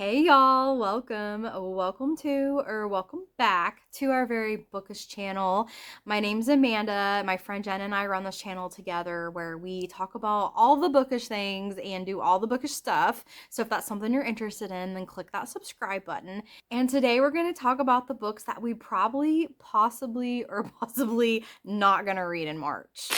Hey y'all, welcome to or welcome back to our very bookish channel. My name's Amanda. My friend Jen and I run this channel together where we talk about all the bookish things and do all the bookish stuff. So if that's something you're interested in, then click that subscribe button. And today we're going to talk about the books that we probably, possibly not going to read in March.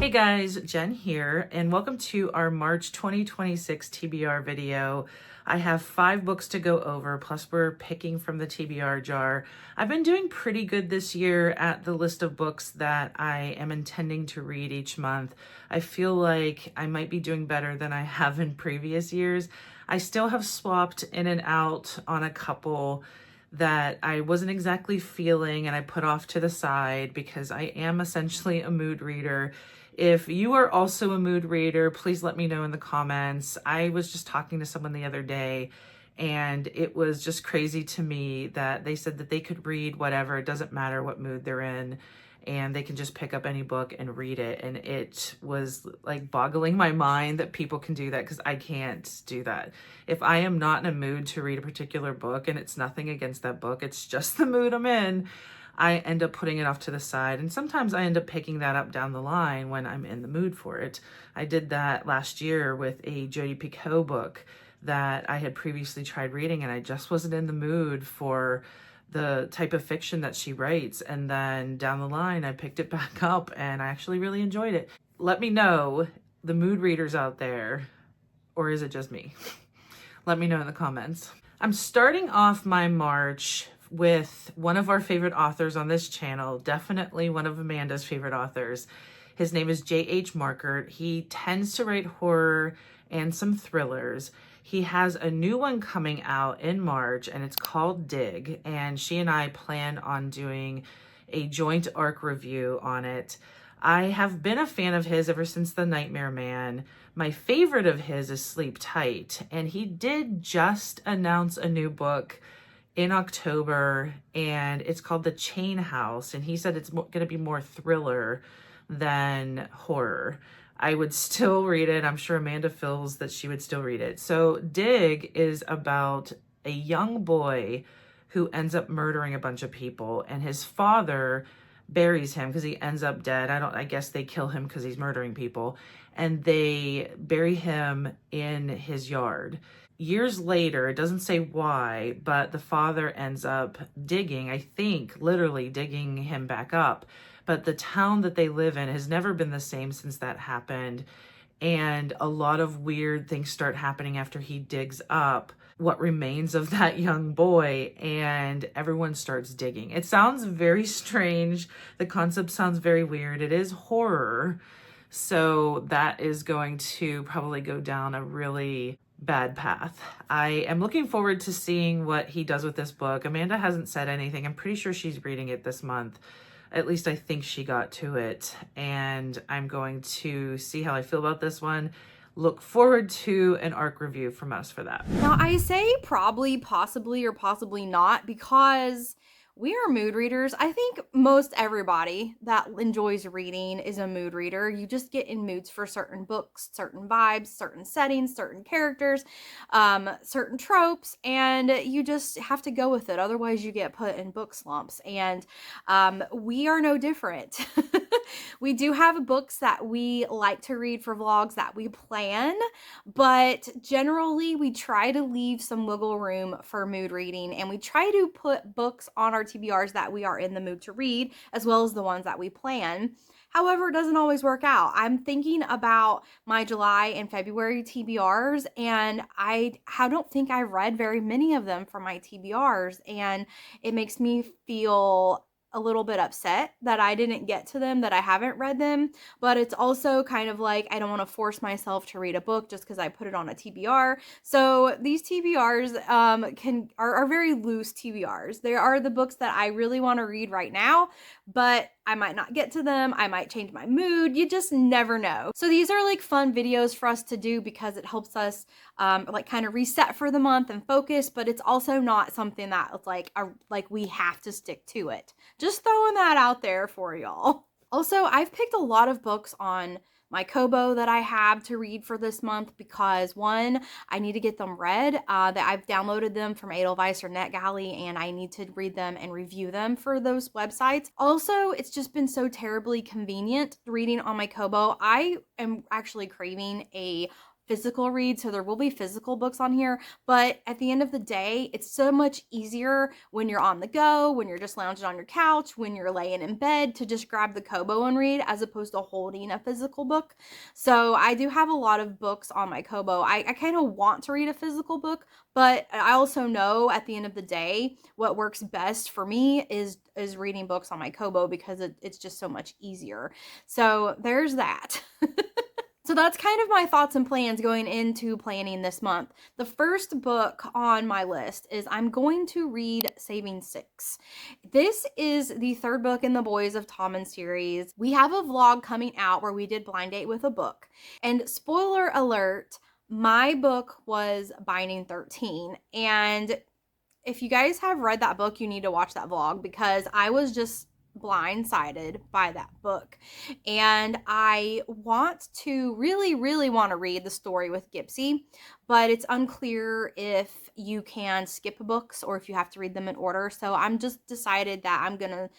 Hey guys, Jen here, and welcome to our March 2026 TBR video. I have 5 books to go over, plus we're picking from the TBR jar. I've been doing pretty good this year at the list of books that I am intending to read each month. I feel like I might be doing better than I have in previous years. I still have swapped in and out on a couple that I wasn't exactly feeling and I put off to the side because I am essentially a mood reader. If you are also a mood reader, please let me know in the comments. I was just talking to someone the other day and it was just crazy to me that they said that they could read whatever, it doesn't matter what mood they're in, and they can just pick up any book and read it. And it was like boggling my mind that people can do that, because I can't do that. If I am not in a mood to read a particular book, and it's nothing against that book, it's just the mood I'm in, I end up putting it off to the side. And sometimes I end up picking that up down the line when I'm in the mood for it. I did that last year with a Jodi Picoult book that I had previously tried reading, and I just wasn't in the mood for the type of fiction that she writes. And then down the line, I picked it back up and I actually really enjoyed it. Let me know, the mood readers out there, or is it just me? Let me know in the comments. I'm starting off my March with one of our favorite authors on this channel, definitely one of Amanda's favorite authors. His name is J.H. Markert. He tends to write horror and some thrillers. He has a new one coming out in March and it's called Dig, and she and I plan on doing a joint arc review on it. I have been a fan of his ever since The Nightmare Man. My favorite of his is Sleep Tight, and he did just announce a new book in October, and it's called The Chain House, and he said it's going to be more thriller than horror. I would still read it. I'm sure Amanda feels that she would still read it. So Dig is about a young boy who ends up murdering a bunch of people, and his father buries him because he ends up dead. I guess they kill him because he's murdering people, and they bury him in his yard. Years later, it doesn't say why, but the father ends up digging, I think literally digging him back up. But the town that they live in has never been the same since that happened. And a lot of weird things start happening after he digs up what remains of that young boy, and everyone starts digging. It sounds very strange. The concept sounds very weird. It is horror, so that is going to probably go down a really bad path. I am looking forward to seeing what he does with this book. Amanda hasn't said anything. I'm pretty sure she's reading it this month. At least I think she got to it, and I'm going to see how I feel about this one. Look forward to an arc review from us for that. Now, I say probably, possibly, or possibly not because we are mood readers. I think most everybody that enjoys reading is a mood reader. You just get in moods for certain books, certain vibes, certain settings, certain characters, certain tropes, and you just have to go with it. Otherwise, you get put in book slumps, and we are no different. We do have books that we like to read for vlogs that we plan, but generally we try to leave some wiggle room for mood reading, and we try to put books on our TBRs that we are in the mood to read, as well as the ones that we plan. However, it doesn't always work out. I'm thinking about my July and February TBRs, and I don't think I've read very many of them for my TBRs, and it makes me feel a little bit upset that I didn't get to them, that I haven't read them, but it's also kind of like I don't want to force myself to read a book just because I put it on a TBR. So these TBRs are very loose TBRs. They are the books that I really want to read right now, but I might not get to them. I might change my mood. You just never know. So these are like fun videos for us to do because it helps us like kind of reset for the month and focus, but it's also not something that it's like we have to stick to it. Just throwing that out there for y'all. Also, I've picked a lot of books on my Kobo that I have to read for this month because one, I need to get them read. That I've downloaded them from Edelweiss or NetGalley, and I need to read them and review them for those websites. Also, it's just been so terribly convenient reading on my Kobo. I am actually craving a physical read, so there will be physical books on here, but at the end of the day, it's so much easier when you're on the go, when you're just lounging on your couch, when you're laying in bed, to just grab the Kobo and read as opposed to holding a physical book. So I do have a lot of books on my Kobo. I kind of want to read a physical book, but I also know at the end of the day what works best for me is reading books on my Kobo because it's just so much easier. So there's that. So that's kind of my thoughts and plans going into planning this month. The first book on my list is I'm going to read Saving Six. This is the third book in the Boys of Tommen series. We have a vlog coming out where we did blind date with a book. And spoiler alert, my book was Binding 13. And if you guys have read that book, you need to watch that vlog because I was just blindsided by that book, and I want to really want to read the story with Gipsy, but it's unclear if you can skip books or if you have to read them in order. So I'm just decided that I'm gonna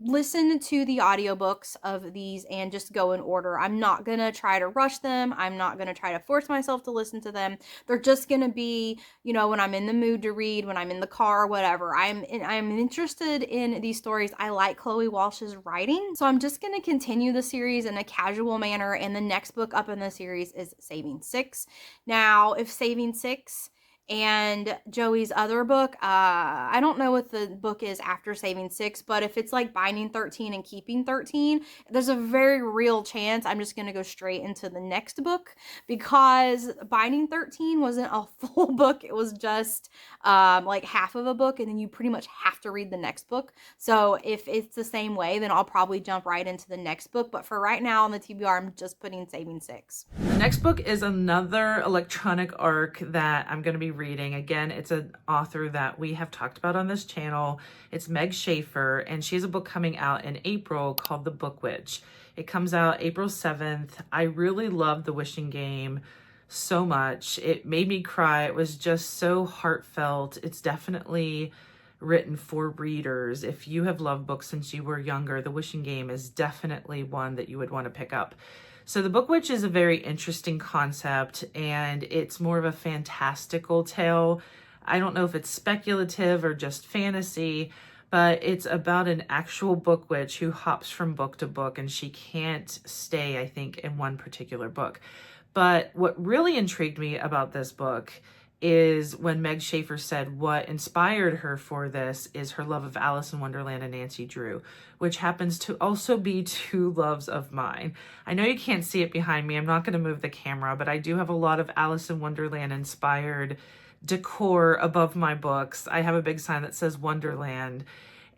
listen to the audiobooks of these and just go in order. I'm not gonna try to rush them. I'm not gonna try to force myself to listen to them. They're just gonna be, you know, when I'm in the mood to read, when I'm in the car, whatever. I'm interested in these stories. I like Chloe Walsh's writing, so I'm just gonna continue the series in a casual manner, and the next book up in the series is Saving Six. Now, if Saving Six and Joey's other book, I don't know what the book is after Saving Six, but if it's like Binding 13 and Keeping 13, there's a very real chance I'm just going to go straight into the next book, because Binding 13 wasn't a full book. It was just like half of a book, and then you pretty much have to read the next book. So if it's the same way, then I'll probably jump right into the next book. But for right now on the TBR, I'm just putting Saving Six. The next book is another electronic arc that I'm going to be reading. Again, it's an author that we have talked about on this channel. It's Meg Shaffer, and she has a book coming out in April called The Book Witch. It comes out April 7th. I really loved The Wishing Game so much. It made me cry. It was just so heartfelt. It's definitely written for readers. If you have loved books since you were younger, The Wishing Game is definitely one that you would want to pick up. So The Book Witch is a very interesting concept, and it's more of a fantastical tale. I don't know if it's speculative or just fantasy, but it's about an actual book witch who hops from book to book, and she can't stay, I think, in one particular book. But what really intrigued me about this book is when Meg Shaffer said what inspired her for this is her love of Alice in Wonderland and Nancy Drew, which happens to also be two loves of mine. I know you can't see it behind me. I'm not going to move the camera, but I do have a lot of Alice in Wonderland inspired decor above my books. I have a big sign that says Wonderland,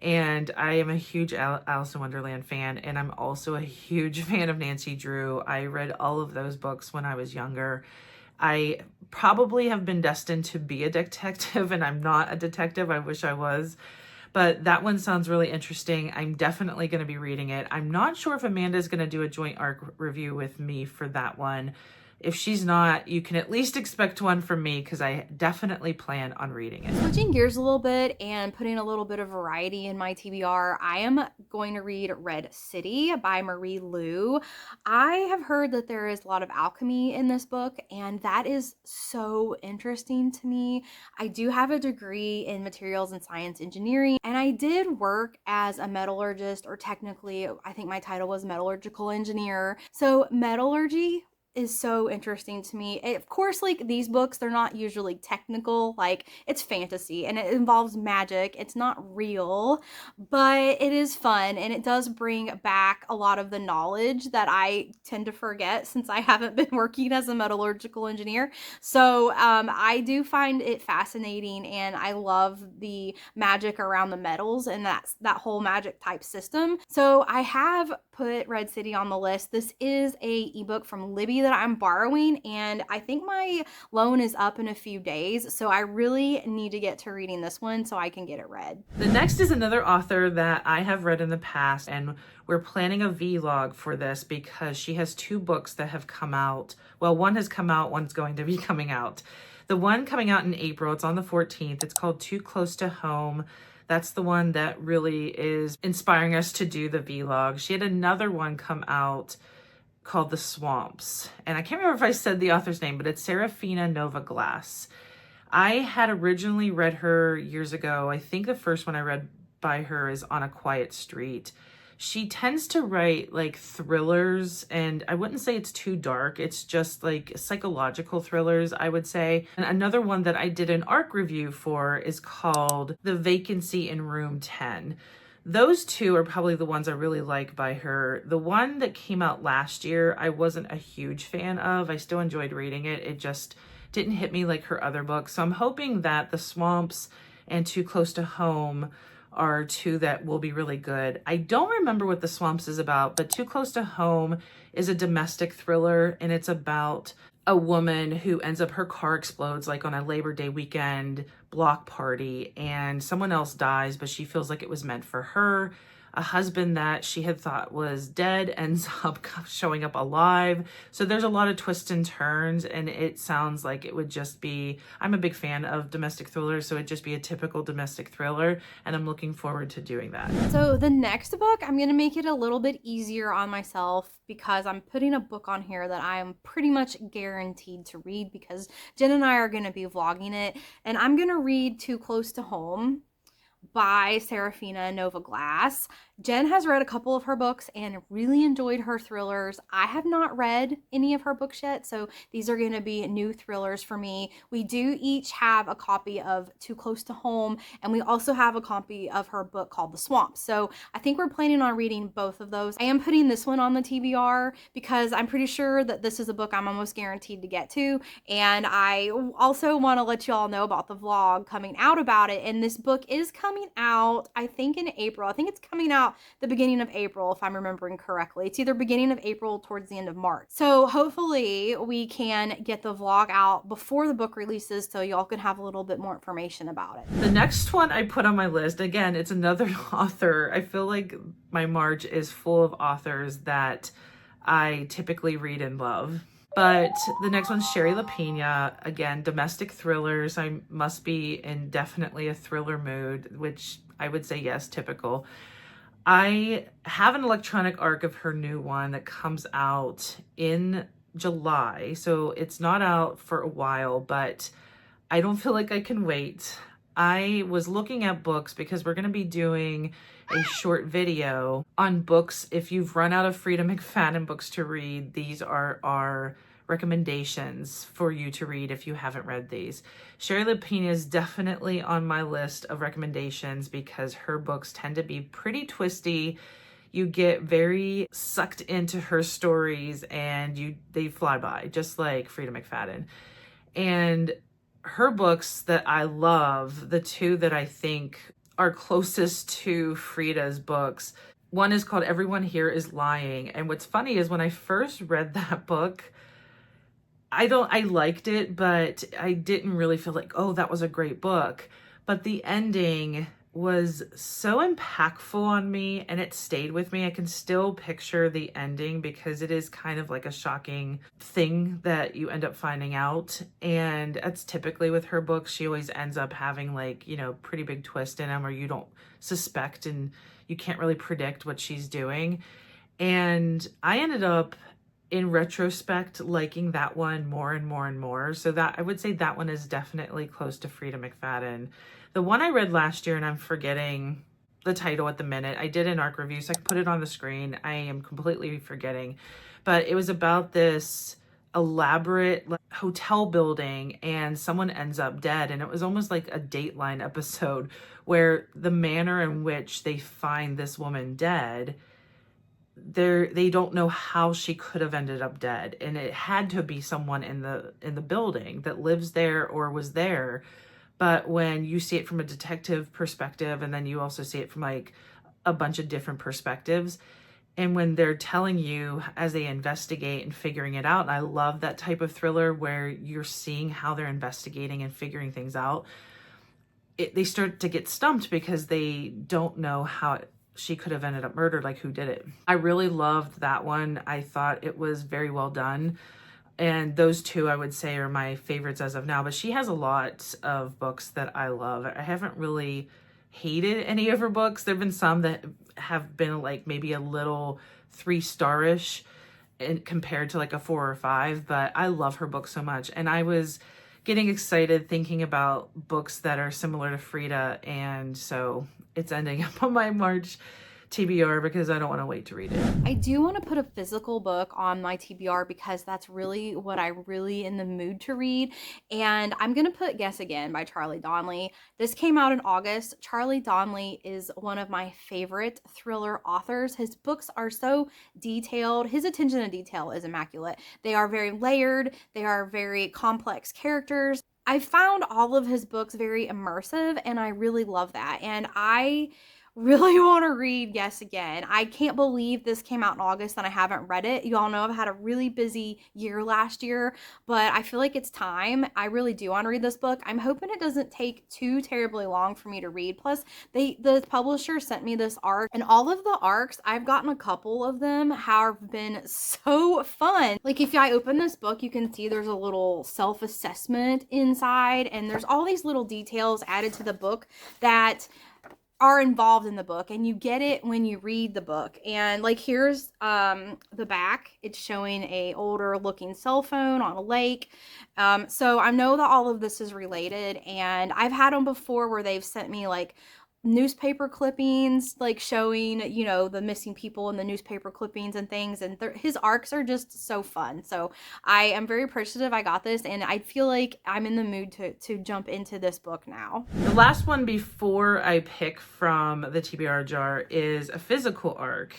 and I am a huge Alice in Wonderland fan, and I'm also a huge fan of Nancy Drew. I read all of those books when I was younger. I probably have been destined to be a detective, and I'm not a detective. I wish I was. But that one sounds really interesting. I'm definitely going to be reading it. I'm not sure if Amanda's going to do a joint arc review with me for that one. If she's not, you can at least expect one from me because I definitely plan on reading it. Switching gears a little bit and putting a little bit of variety in my TBR, I am going to read Red City by Marie Lu. I have heard that there is a lot of alchemy in this book, and that is so interesting to me. I do have a degree in materials and science engineering, and I did work as a metallurgist, or technically, I think my title was metallurgical engineer. So metallurgy is so interesting to me. Of course, like these books, they're not usually technical. Like it's fantasy and it involves magic. It's not real, but it is fun and it does bring back a lot of the knowledge that I tend to forget since I haven't been working as a metallurgical engineer. So I do find it fascinating and I love the magic around the metals and that whole magic type system. So I have put Red City on the list. This is a ebook from Libby that I'm borrowing, and I think my loan is up in a few days, so I really need to get to reading this one so I can get it read. The next is another author that I have read in the past, and we're planning a vlog for this because she has 2 books that have come out. Well, one has come out, one's going to be coming out. The one coming out in April, it's on the 14th. It's called Too Close to Home. That's the one that really is inspiring us to do the vlog. She had another one come out called The Swamps. And I can't remember if I said the author's name, but it's Seraphina Nova Glass. I had originally read her years ago. I think the first one I read by her is On a Quiet Street. She tends to write like thrillers, and I wouldn't say it's too dark. It's just like psychological thrillers, I would say. And another one that I did an ARC review for is called The Vacancy in Room 10. Those 2 are probably the ones I really like by her. The one that came out last year, I wasn't a huge fan of. I still enjoyed reading it. It just didn't hit me like her other books. So I'm hoping that The Swamps and Too Close to Home are 2 that will be really good. I don't remember what The Swamps is about, but Too Close to Home is a domestic thriller, and it's about a woman who ends up, her car explodes like on a Labor Day weekend block party, and someone else dies, but she feels like it was meant for her. A husband that she had thought was dead ends up showing up alive. So there's a lot of twists and turns, and it sounds like it would just be, I'm a big fan of domestic thrillers, so it'd just be a typical domestic thriller, and I'm looking forward to doing that. So the next book, I'm going to make it a little bit easier on myself because I'm putting a book on here that I am pretty much guaranteed to read because Jen and I are going to be vlogging it, and I'm going to read Too Close to Home by Seraphina Nova Glass. Jen has read a couple of her books and really enjoyed her thrillers. I have not read any of her books yet, so these are going to be new thrillers for me. We do each have a copy of Too Close to Home, and we also have a copy of her book called The Swamp. So I think we're planning on reading both of those. I am putting this one on the TBR because I'm pretty sure that this is a book I'm almost guaranteed to get to, and I also want to let you all know about the vlog coming out about it, and this book is coming out, I think, in April. I think it's coming out the beginning of April, if I'm remembering correctly. It's either beginning of April towards the end of March. So hopefully we can get the vlog out before the book releases so y'all can have a little bit more information about it. The next one I put on my list, again, it's another author. I feel like my March is full of authors that I typically read and love. But the next one's Shari Lapena. Again, domestic thrillers. I must be in definitely a thriller mood, which I would say yes, typical. I have an electronic ARC of her new one that comes out in July. So it's not out for a while, but I don't feel like I can wait. I was looking at books because we're going to be doing a short video on books. If you've run out of Frida McFadden books to read, these are our recommendations for you to read if you haven't read these. Shari Lapena is definitely on my list of recommendations because her books tend to be pretty twisty. You get very sucked into her stories and they fly by, just like Frida McFadden. And her books that I love, the 2 that I think are closest to Frida's books, one is called Everyone Here is Lying. And what's funny is when I first read that book, I liked it, but I didn't really feel like, oh, that was a great book. But the ending was so impactful on me and it stayed with me. I can still picture the ending because it is kind of like a shocking thing that you end up finding out. And that's typically with her books. She always ends up having like, you know, pretty big twist in them where you don't suspect and you can't really predict what she's doing. And I ended up, in retrospect, liking that one more and more and more. So that I would say that one is definitely close to Frida McFadden. The one I read last year, and I'm forgetting the title at the minute. I did an ARC review, so I can put it on the screen. I am completely forgetting. But it was about this elaborate like, hotel building, and someone ends up dead. And it was almost like a Dateline episode where the manner in which they find this woman dead, they don't know how she could have ended up dead, and it had to be someone in the building that lives there or was there. But when you see it from a detective perspective, and then you also see it from like a bunch of different perspectives, and when they're telling you as they investigate and figuring it out, and I love that type of thriller where you're seeing how they're investigating and figuring things out, they start to get stumped because they don't know how she could have ended up murdered, like who did it. I really loved that one. I thought it was very well done. And those two I would say are my favorites as of now, but she has a lot of books that I love. I haven't really hated any of her books. There've been some that have been like maybe a little 3-star-ish compared to like a 4 or 5, but I love her book so much. And I was getting excited thinking about books that are similar to Frida, and so it's ending up on my March TBR because I don't want to wait to read it. I do want to put a physical book on my TBR because that's really what I'm really in the mood to read. And I'm going to put Guess Again by Charlie Donlea. This came out in August. Charlie Donlea is one of my favorite thriller authors. His books are so detailed. His attention to detail is immaculate. They are very layered. They are very complex characters. I found all of his books very immersive, and I really love that. And I really want to read Guess Again. I can't believe this came out in August and I haven't read it. You all know I've had a really busy year last year, but I feel like it's time. I really do want to read this book. I'm hoping it doesn't take too terribly long for me to read. Plus, the publisher sent me this arc, and all of the arcs, I've gotten a couple of them, have been so fun. Like if I open this book, you can see there's a little self-assessment inside, and there's all these little details added to the book that are involved in the book, and you get it when you read the book. And like here's the back. It's showing a older looking cell phone on a lake. So I know that all of this is related, and I've had them before where they've sent me like newspaper clippings, like showing, you know, the missing people in the newspaper clippings and things, and his arcs are just so fun. So I am very appreciative I got this, and I feel like I'm in the mood to jump into this book now. The last one before I pick from the TBR jar is a physical arc.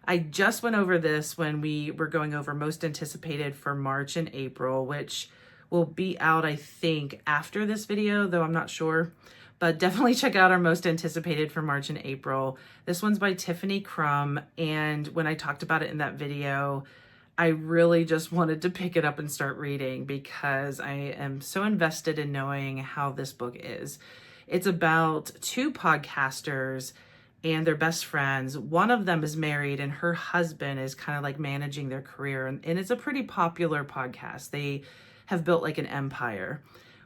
I just went over this when we were going over most anticipated for March and April, which will be out, I think, after this video, though I'm not sure. But definitely check out our most anticipated for March and April. This one's by Tiffany Crum, and when I talked about it in that video, I really just wanted to pick it up and start reading because I am so invested in knowing how this book is. It's about 2 podcasters and their best friends. One of them is married, and her husband is kind of like managing their career, and it's a pretty popular podcast. They have built like an empire.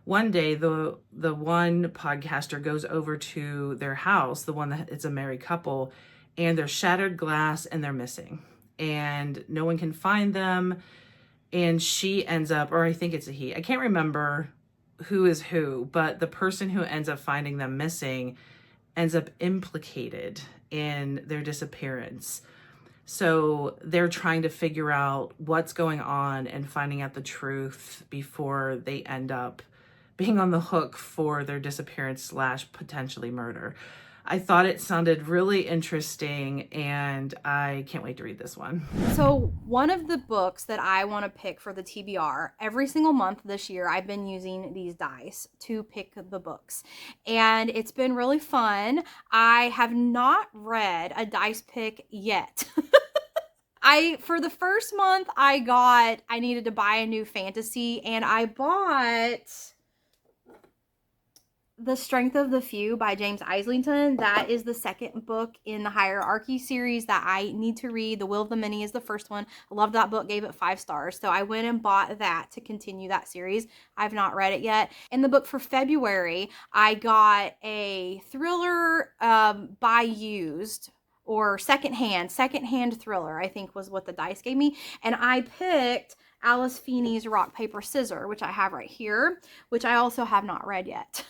One day, the one podcaster goes over to their house, the one that it's a married couple, and there's shattered glass and they're missing. And no one can find them. And she ends up, or I think it's a he, I can't remember who is who, but the person who ends up finding them missing ends up implicated in their disappearance. So they're trying to figure out what's going on and finding out the truth before they end up being on the hook for their disappearance / potentially murder. I thought it sounded really interesting, and I can't wait to read this one. So one of the books that I want to pick for the TBR, every single month this year, I've been using these dice to pick the books, and it's been really fun. I have not read a dice pick yet. For the first month, I needed to buy a new fantasy, and I bought The Strength of the Few by James Islington. That is the second book in the Hierarchy series that I need to read. The Will of the Many is the first one. I loved that book, gave it 5 stars. So I went and bought that to continue that series. I've not read it yet. In the book for February, I got a thriller by used, or secondhand thriller, I think was what the dice gave me. And I picked Alice Feeney's Rock, Paper, Scissor, which I have right here, which I also have not read yet.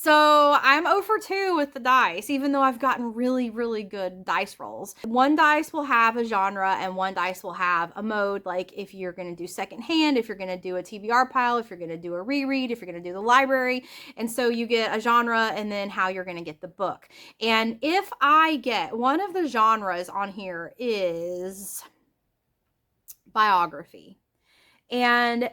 So I'm 0 for 2 with the dice, even though I've gotten really, really good dice rolls. One dice will have a genre and one dice will have a mode, like if you're going to do secondhand, if you're going to do a TBR pile, if you're going to do a reread, if you're going to do the library. And so you get a genre and then how you're going to get the book. And if I get one of the genres on here is biography. And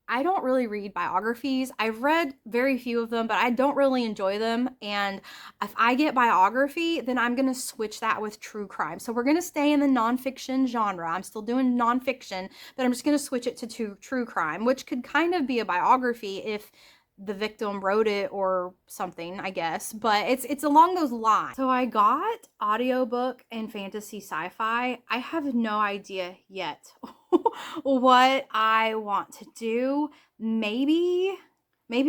I don't really read biographies. I've read very few of them, but I don't really enjoy them. And if I get biography, then I'm going to switch that with true crime. So we're going to stay in the nonfiction genre. I'm still doing nonfiction, but I'm just going to switch it to true crime, which could kind of be a biography if the victim wrote it or something, I guess, but it's along those lines. So I got audiobook and fantasy sci-fi. I have no idea yet what I want to do. Maybe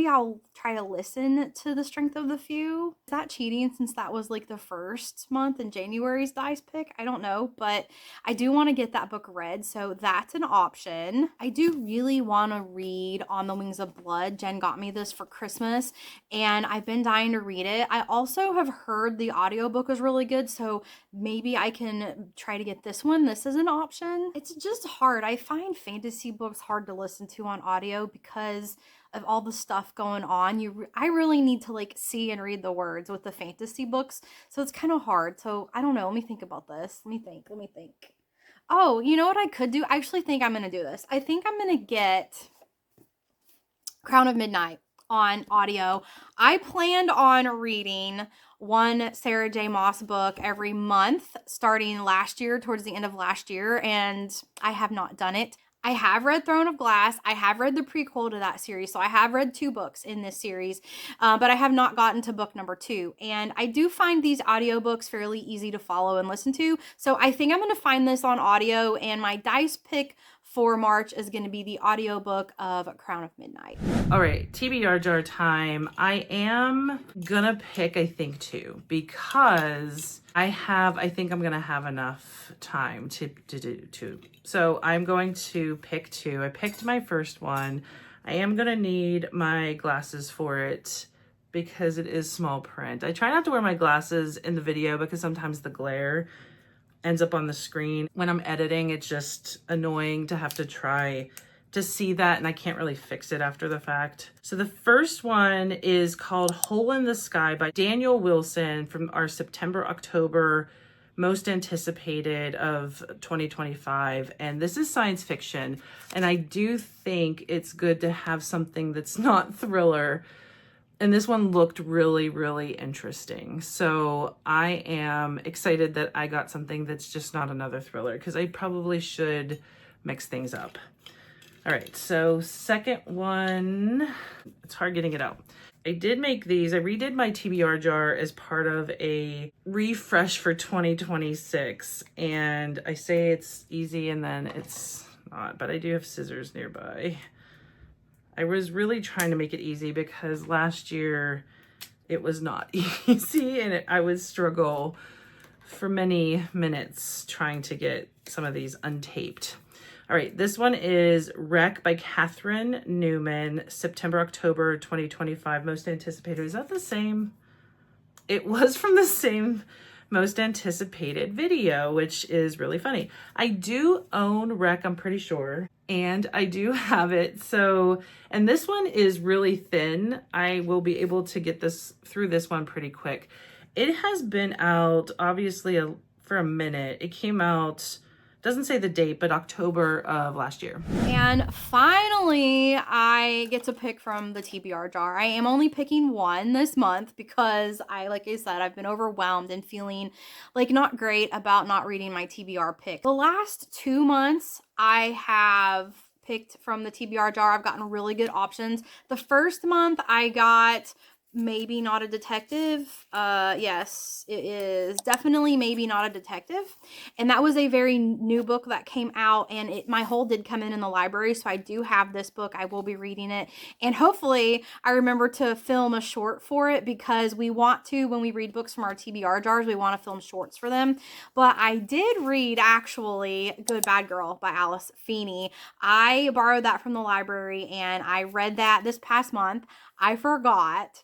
I'll try to listen to The Strength of the Few. Is that cheating since that was like the first month in January's dice pick? I don't know, but I do want to get that book read, so that's an option. I do really want to read On the Wings of Blood. Jen got me this for Christmas, and I've been dying to read it. I also have heard the audiobook was really good, so maybe I can try to get this one. This is an option. It's just hard. I find fantasy books hard to listen to on audio because of all the stuff going on. I really need to like see and read the words with the fantasy books, so it's kind of hard. So I don't know, let me think about this. Let me think. Oh, you know what I could do? I actually think I'm gonna do this. I think I'm gonna get Crown of Midnight on audio. I planned on reading one Sarah J. Maas book every month starting last year, towards the end of last year, and I have not done it. I have read Throne of Glass. I have read the prequel to that series. So I have read 2 books in this series, but I have not gotten to book number 2. And I do find these audiobooks fairly easy to follow and listen to. So I think I'm going to find this on audio, and my dice pick for March is going to be the audiobook of Crown of Midnight. All right, TBR time. I am gonna pick, I think, 2 because I think I'm gonna have enough time to do 2. So I'm going to pick 2. I picked my first one. I am gonna need my glasses for it because it is small print. I try not to wear my glasses in the video because sometimes the glare ends up on the screen. When I'm editing, it's just annoying to have to try to see that, and I can't really fix it after the fact. So the first one is called Hole in the Sky by Daniel Wilson from our September-October most anticipated of 2025. And this is science fiction, and I do think it's good to have something that's not thriller. And this one looked really, really interesting. So I am excited that I got something that's just not another thriller, because I probably should mix things up. All right, so second one, it's hard getting it out. I did make these. I redid my tbrjar as part of a refresh for 2026. And I say it's easy and then it's not, but I do have scissors nearby. I was really trying to make it easy because last year it was not easy, and I would struggle for many minutes trying to get some of these untaped. All right, this one is Wreck by Cahterine, Newman, September-October 2025, most anticipated. Is that the same? It was from the same most anticipated video, which is really funny. I do own Wreck, I'm pretty sure, and I do have it. So, and this one is really thin. I will be able to get this through this one pretty quick. It has been out, obviously, for a minute. It came out, doesn't say the date, but October of last year. And finally, I get to pick from the TBR jar. I am only picking one this month because like I said, I've been overwhelmed and feeling like not great about not reading my TBR pick. The last 2 months, I have picked from the TBR jar. I've gotten really good options. The first month I got Maybe Not a Detective. Yes, it is definitely Maybe Not a Detective. And that was a very new book that came out, and my hold did come in the library, so I do have this book. I will be reading it, and hopefully I remember to film a short for it, because we want to, when we read books from our TBR jars, we want to film shorts for them. But I did read, actually, Good Bad Girl by Alice Feeney. I borrowed that from the library, and I read that this past month. I forgot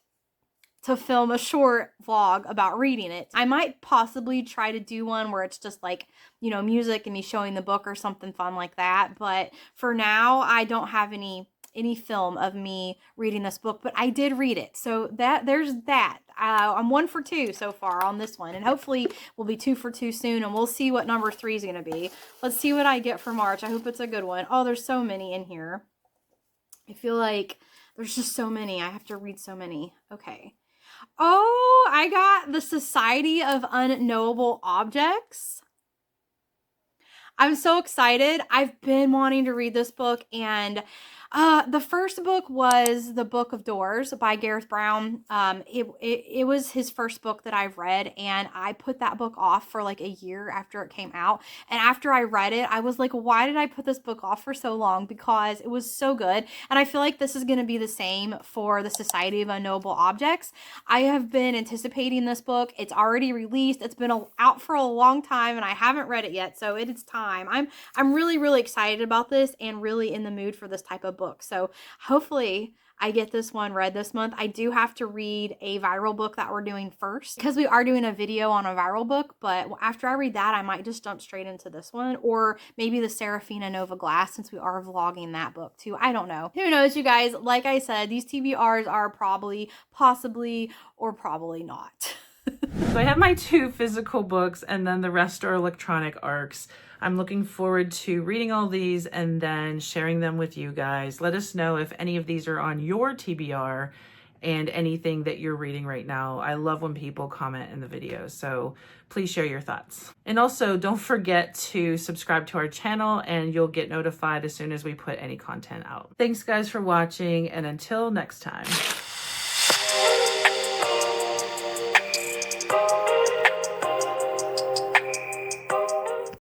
to film a short vlog about reading it. I might possibly try to do one where it's just like, you know, music and me showing the book or something fun like that. But for now, I don't have any film of me reading this book, but I did read it. So there's that. I'm 1 for 2 so far on this one, and hopefully we'll be 2 for 2 soon, and we'll see what number 3 is going to be. Let's see what I get for March. I hope it's a good one. Oh, there's so many in here. I feel like there's just so many. I have to read so many. Okay. Oh, I got The Society of Unknowable Objects. I'm so excited. I've been wanting to read this book, and the first book was The Book of Doors by Gareth Brown. It was his first book that I've read, and I put that book off for like a year after it came out. And after I read it, I was like, why did I put this book off for so long? Because it was so good. And I feel like this is going to be the same for The Society of Unknowable Objects. I have been anticipating this book. It's already released. It's been out for a long time, and I haven't read it yet, so it is time. I'm really, really excited about this and really in the mood for this type of book. So hopefully I get this one read this month. I do have to read a viral book that we're doing first because we are doing a video on a viral book, but after I read that, I might just jump straight into this one, or maybe the Seraphina Nova Glass, since we are vlogging that book too. I don't know. Who knows, you guys? Like I said, these TBRs are probably, possibly, or probably not. So I have my 2 physical books, and then the rest are electronic ARCs. I'm looking forward to reading all these and then sharing them with you guys. Let us know if any of these are on your TBR and anything that you're reading right now. I love when people comment in the video, so please share your thoughts. And also, don't forget to subscribe to our channel, and you'll get notified as soon as we put any content out. Thanks guys for watching, and until next time.